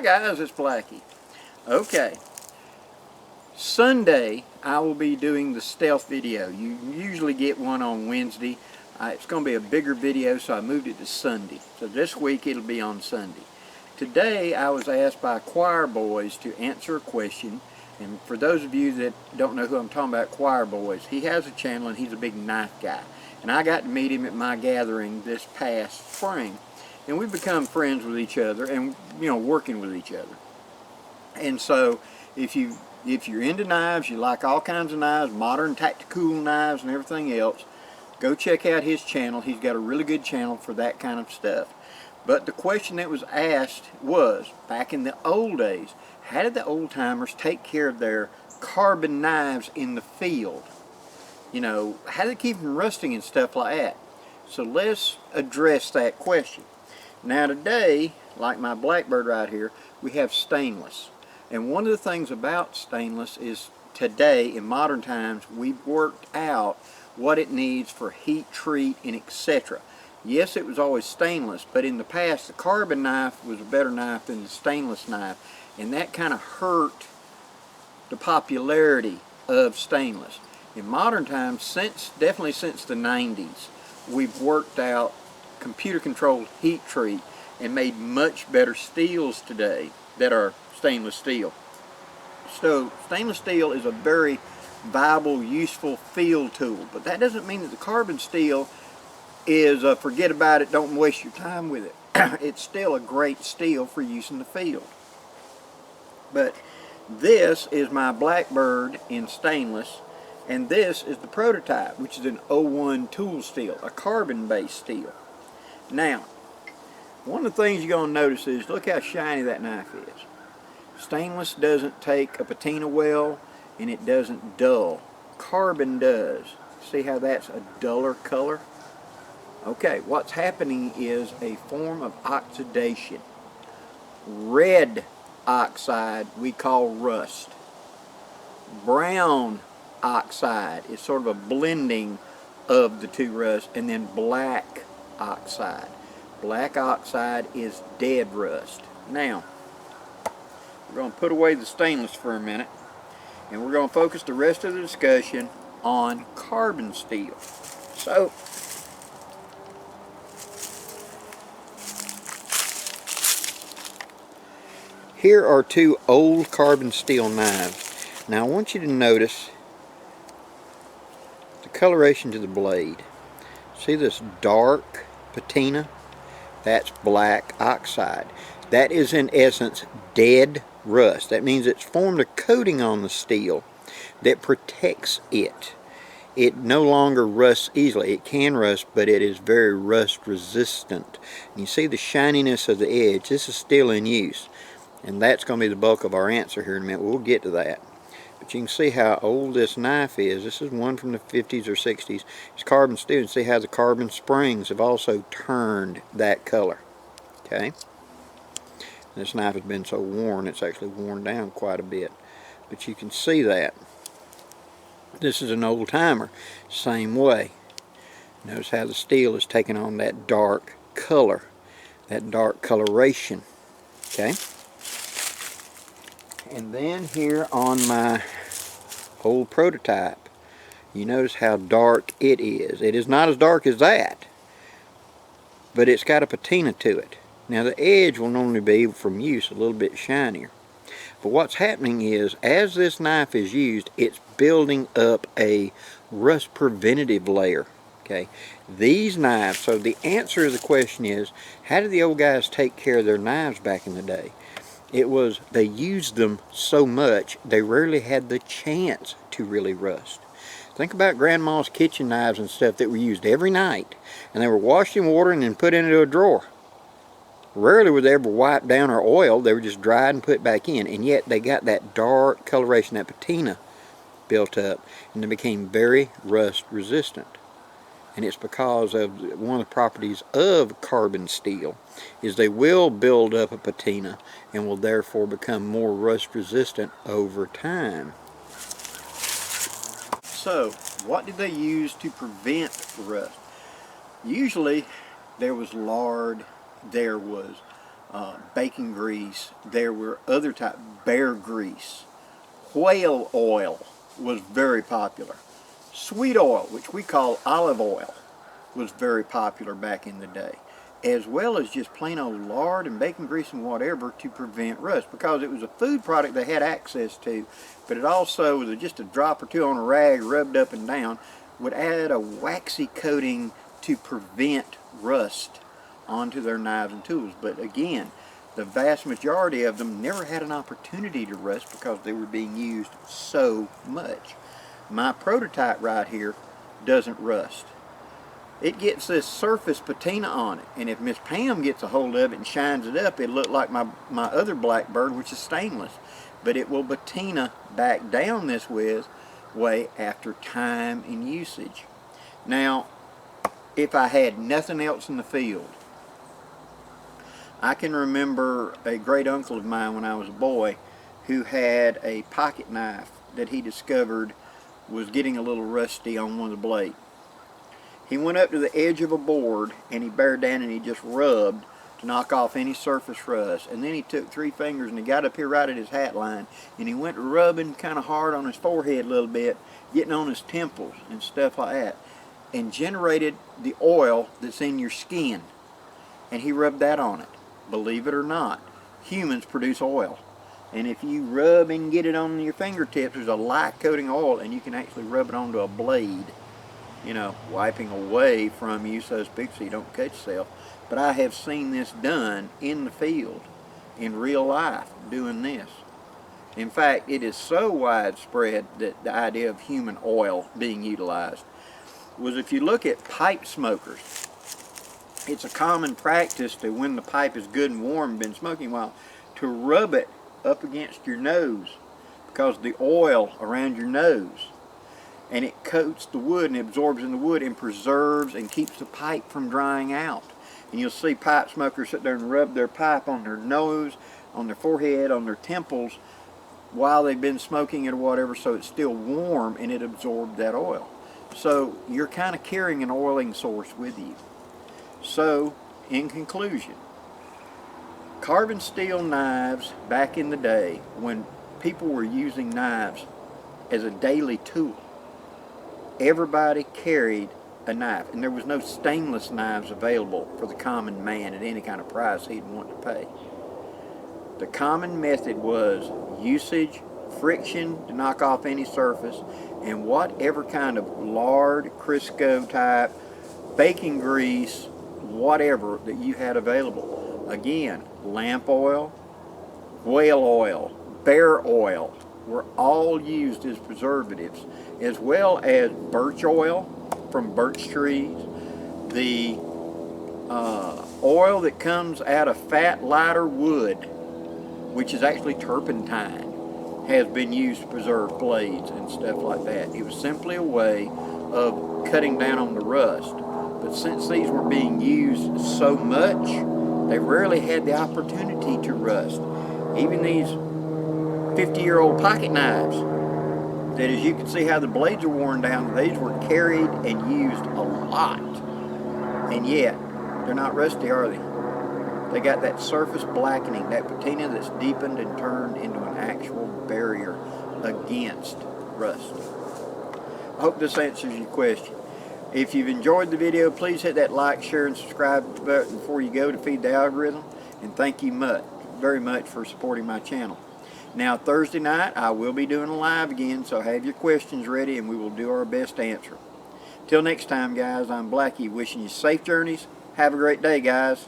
guys, it's Blackie. Okay, Sunday I will be doing the stealth video. You usually get one on Wednesday. It's going to be a bigger video, so I moved it to Sunday. So this week it'll be on Sunday. Today I was asked by CHIORBOYZ to answer a question. And for those of you that don't know who I'm talking about, CHIORBOYZ, he has a channel and he's a big knife guy. And I got to meet him at my gathering this past spring. And we've become friends with each other and, you know, working with each other. And so if you're into knives, you like all kinds of knives, modern tactical knives and everything else, go check out his channel. He's got a really good channel for that kind of stuff. But the question that was asked was, back in the old days, how did the old timers take care of their carbon knives in the field? You know, how did they keep them rusting and stuff like that? So let's address that question. Now today, like my Blackbird right here, we have stainless. And one of the things about stainless is today, in modern times, we've worked out what it needs for heat treat and etc. Yes, it was always stainless, but in the past the carbon knife was a better knife than the stainless knife, and that kind of hurt the popularity of stainless. In modern times, definitely since the 90s, we've worked out computer controlled heat treat and made much better steels today that are stainless steel. So stainless steel is a very viable, useful field tool, but that doesn't mean that the carbon steel is forget about it, don't waste your time with it. It's still a great steel for use in the field. But this is my Blackbird in stainless, and this is the prototype, which is an 01 tool steel, a carbon based steel. Now, one of the things you're going to notice is, look how shiny that knife is. Stainless doesn't take a patina well, and it doesn't dull. Carbon does. See how that's a duller color? Okay, what's happening is a form of oxidation. Red oxide we call rust. Brown oxide is sort of a blending of the two rusts, and then black oxide. Black oxide is dead rust. Now, we're going to put away the stainless for a minute, and we're going to focus the rest of the discussion on carbon steel. So, here are two old carbon steel knives. Now I want you to notice the coloration to the blade. See this dark patina? That's black oxide. That is in essence dead rust. That means it's formed a coating on the steel that protects it. It no longer rusts easily. It can rust, but it is very rust resistant. And you see the shininess of the edge. This is still in use. And that's going to be the bulk of our answer here in a minute. We'll get to that. But you can see how old this knife is. This is one from the 50s or 60s. It's carbon steel. And see how the carbon springs have also turned that color. Okay? This knife has been so worn, it's actually worn down quite a bit. But you can see that. This is an old timer. Same way. Notice how the steel is taking on that dark color. That dark coloration. Okay? And then here on my old prototype, you notice how dark it is. It is not as dark as that, but it's got a patina to it. Now the edge will normally be, from use, a little bit shinier. But what's happening is, as this knife is used, it's building up a rust preventative layer. Okay, these knives, so the answer to the question is, how did the old guys take care of their knives back in the day? It was, they used them so much, they rarely had the chance to really rust. Think about grandma's kitchen knives and stuff that were used every night, and they were washed in water and then put into a drawer. Rarely were they ever wiped down or oiled. They were just dried and put back in, and yet they got that dark coloration, that patina built up, and they became very rust resistant. And it's because of one of the properties of carbon steel is they will build up a patina and will therefore become more rust resistant over time. So, what did they use to prevent rust? Usually there was lard, there was bacon grease. There were other types, bear grease. Whale oil was very popular. Sweet oil, which we call olive oil, was very popular back in the day, as well as just plain old lard and bacon grease and whatever to prevent rust, because it was a food product they had access to, but it also was just a drop or two on a rag rubbed up and down, would add a waxy coating to prevent rust onto their knives and tools. But again, the vast majority of them never had an opportunity to rust because they were being used so much. My prototype right here doesn't rust. It gets this surface patina on it, and if Miss Pam gets a hold of it and shines it up, it'll look like my other Blackbird, which is stainless. But it will patina back down this way after time and usage. Now, if I had nothing else in the field, I can remember a great uncle of mine when I was a boy who had a pocket knife that he discovered was getting a little rusty on one of the blades. He went up to the edge of a board and he bared down and he just rubbed to knock off any surface rust. And then he took 3 fingers and he got up here right at his hat line and he went rubbing kind of hard on his forehead a little bit, getting on his temples and stuff like that, and generated the oil that's in your skin. And he rubbed that on it. Believe it or not, humans produce oil. And if you rub and get it on your fingertips, there's a light coating oil, and you can actually rub it onto a blade, you know, wiping away from you, so to speak, so you don't cut yourself. But I have seen this done in the field, in real life, doing this. In fact, it is so widespread that the idea of human oil being utilized was, if you look at pipe smokers, it's a common practice to, when the pipe is good and warm, been smoking a while, to rub it up against your nose, because the oil around your nose, and it coats the wood and absorbs in the wood and preserves and keeps the pipe from drying out. And you'll see pipe smokers sit there and rub their pipe on their nose, on their forehead, on their temples while they've been smoking it or whatever, so it's still warm and it absorbed that oil. So you're kind of carrying an oiling source with you. So in conclusion, carbon steel knives back in the day, when people were using knives as a daily tool, everybody carried a knife, and there was no stainless knives available for the common man at any kind of price he'd want to pay. The common method was usage, friction to knock off any surface, and whatever kind of lard, Crisco type, bacon grease, whatever that you had available. Again, lamp oil, whale oil, bear oil were all used as preservatives, as well as birch oil from birch trees. The oil that comes out of fat, lighter wood, which is actually turpentine, has been used to preserve blades and stuff like that. It was simply a way of cutting down on the rust. But since these were being used so much, they rarely had the opportunity to rust. Even these 50-year-old pocket knives, that, as you can see how the blades are worn down, these were carried and used a lot. And yet, they're not rusty, are they? They got that surface blackening, that patina that's deepened and turned into an actual barrier against rust. I hope this answers your question. If you've enjoyed the video, please hit that like, share, and subscribe button before you go to feed the algorithm. And thank you very much for supporting my channel. Now, Thursday night, I will be doing a live again, so have your questions ready and we will do our best to answer them. Till next time, guys, I'm Blackie, wishing you safe journeys. Have a great day, guys.